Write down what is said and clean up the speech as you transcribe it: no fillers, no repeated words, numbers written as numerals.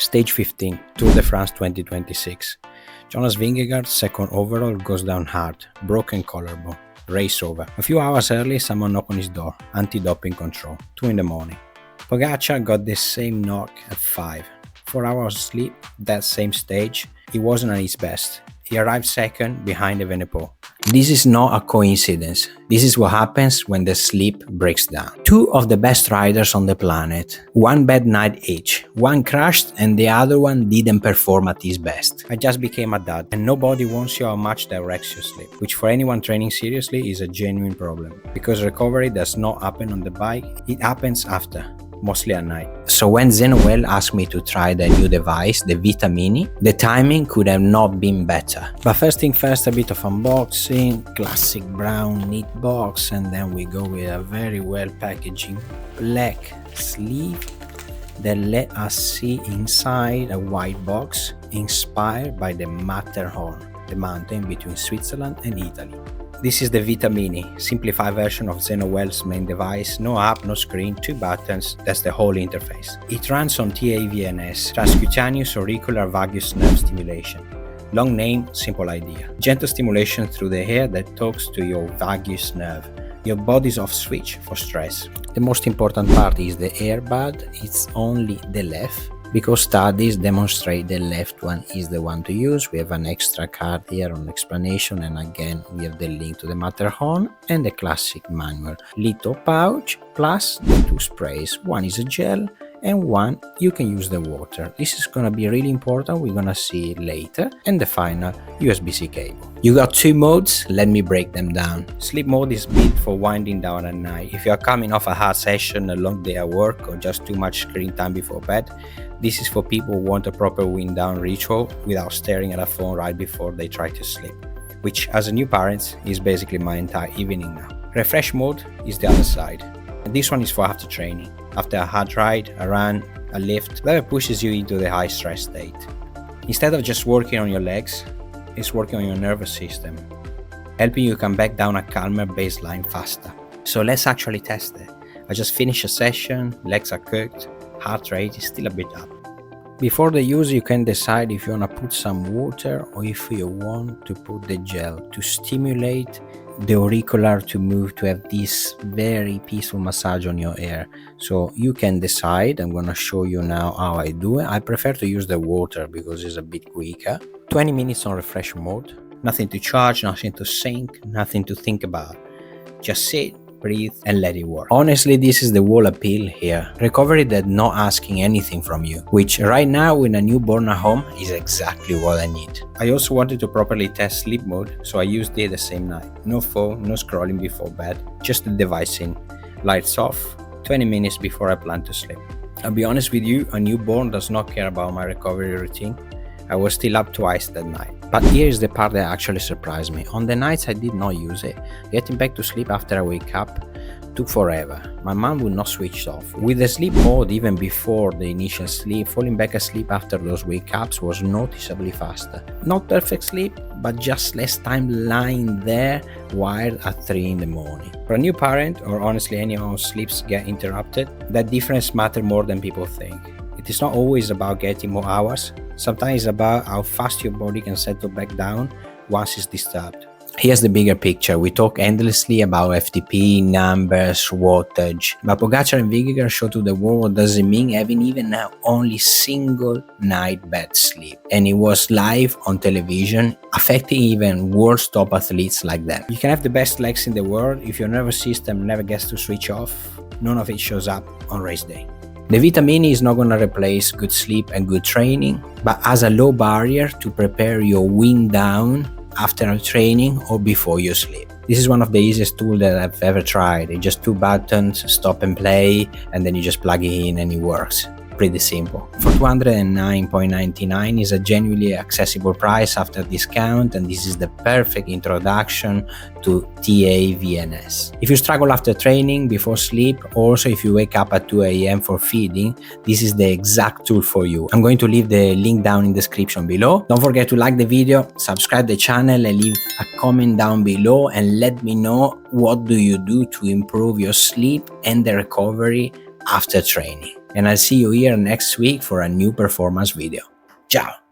Stage 15, Tour de France 2026. Jonas Vingegaard, second overall, goes down hard, broken collarbone, race over. A few hours early, someone knocked on his door, anti-doping control, 2 in the morning. Pogacar got the same knock at 5. 4 hours sleep, that same stage, he wasn't at his best. He arrived second behind Evenepoel. This is not a coincidence. This is what happens when the sleep breaks down. 2 of the best riders on the planet. 1 bad night each. One crashed and the other one didn't perform at his best. I just became a dad and nobody warns you how much that wrecks your sleep, which for anyone training seriously is a genuine problem. Because recovery does not happen on the bike, it happens after. Mostly at night. So when ZenoWell asked me to try the new device, the Vita Mini, the timing could have not been better. But first thing first, a bit of unboxing, classic brown neat box, and then we go with a very well packaging black sleeve that let us see inside a white box inspired by the Matterhorn, the mountain between Switzerland and Italy. This is the Vita Mini, simplified version of ZenoWell's main device, no app, no screen, 2 buttons, that's the whole interface. It runs on taVNS, transcutaneous auricular vagus nerve stimulation. Long name, simple idea. Gentle stimulation through the hair that talks to your vagus nerve, your body's off switch for stress. The most important part is the airbud, it's only the left, because studies demonstrate the left one is the one to use. We have an extra card here on explanation, and again we have the link to the Matterhorn and the classic manual. Little pouch plus the 2 sprays. One is a gel and one you can use the water. This is gonna be really important, we're gonna see it later. And the final USB-C cable. You got 2 modes, let me break them down. Sleep mode is built for winding down at night. If you are coming off a hard session, a long day at work, or just too much screen time before bed, this is for people who want a proper wind down ritual without staring at a phone right before they try to sleep, which as a new parent is basically my entire evening now. Refresh mode is the other side. And this one is for after training. After a hard ride, a run, a lift, that pushes you into the high stress state. Instead of just working on your legs, it's working on your nervous system, helping you come back down a calmer baseline faster. So let's actually test it. I just finished a session, legs are cooked, heart rate is still a bit up. Before the use, you can decide if you want to put some water or if you want to put the gel to stimulate the auricular to move, to have this very peaceful massage on your ear. So you can decide. I'm gonna show you now how I do it. I prefer to use the water because it's a bit quicker. 20 minutes on refresh mode. Nothing to charge, nothing to sync, nothing to think about. Just sit, breathe and let it work. Honestly, this is the whole appeal here. Recovery that not asking anything from you, which right now with a newborn at home is exactly what I need. I also wanted to properly test sleep mode, so I used it the same night. No phone, no scrolling before bed, just the device in. Lights off, 20 minutes before I plan to sleep. I'll be honest with you, a newborn does not care about my recovery routine. I was still up twice that night. But here is the part that actually surprised me. On the nights I did not use it, getting back to sleep after I wake up took forever. My mind would not switch off. With the sleep mode, even before the initial sleep, falling back asleep after those wake-ups was noticeably faster. Not perfect sleep, but just less time lying there wired at 3 in the morning. For a new parent, or honestly anyone whose sleeps get interrupted, that difference matters more than people think. It is not always about getting more hours. Sometimes it's about how fast your body can settle back down once it's disturbed. Here's the bigger picture. We talk endlessly about FTP, numbers, wattage, but Pogacar and Vingegaard show to the world what does it mean having even now only single night bad sleep. And it was live on television, affecting even world top athletes like them. You can have the best legs in the world, if your nervous system never gets to switch off, none of it shows up on race day. The Vita Mini is not going to replace good sleep and good training, but as a low barrier to prepare your wind down after a training or before you sleep. This is one of the easiest tools that I've ever tried. It's just 2 buttons, stop and play, and then you just plug it in and it works. Pretty simple. For $209.99 is a genuinely accessible price after discount, and this is the perfect introduction to taVNS. If you struggle after training, before sleep, also if you wake up at 2 a.m. for feeding, this is the exact tool for you. I'm going to leave the link down in the description below. Don't forget to like the video, subscribe the channel and leave a comment down below and let me know what do you do to improve your sleep and the recovery after training. and I'll see you here next week for a new performance video. Ciao!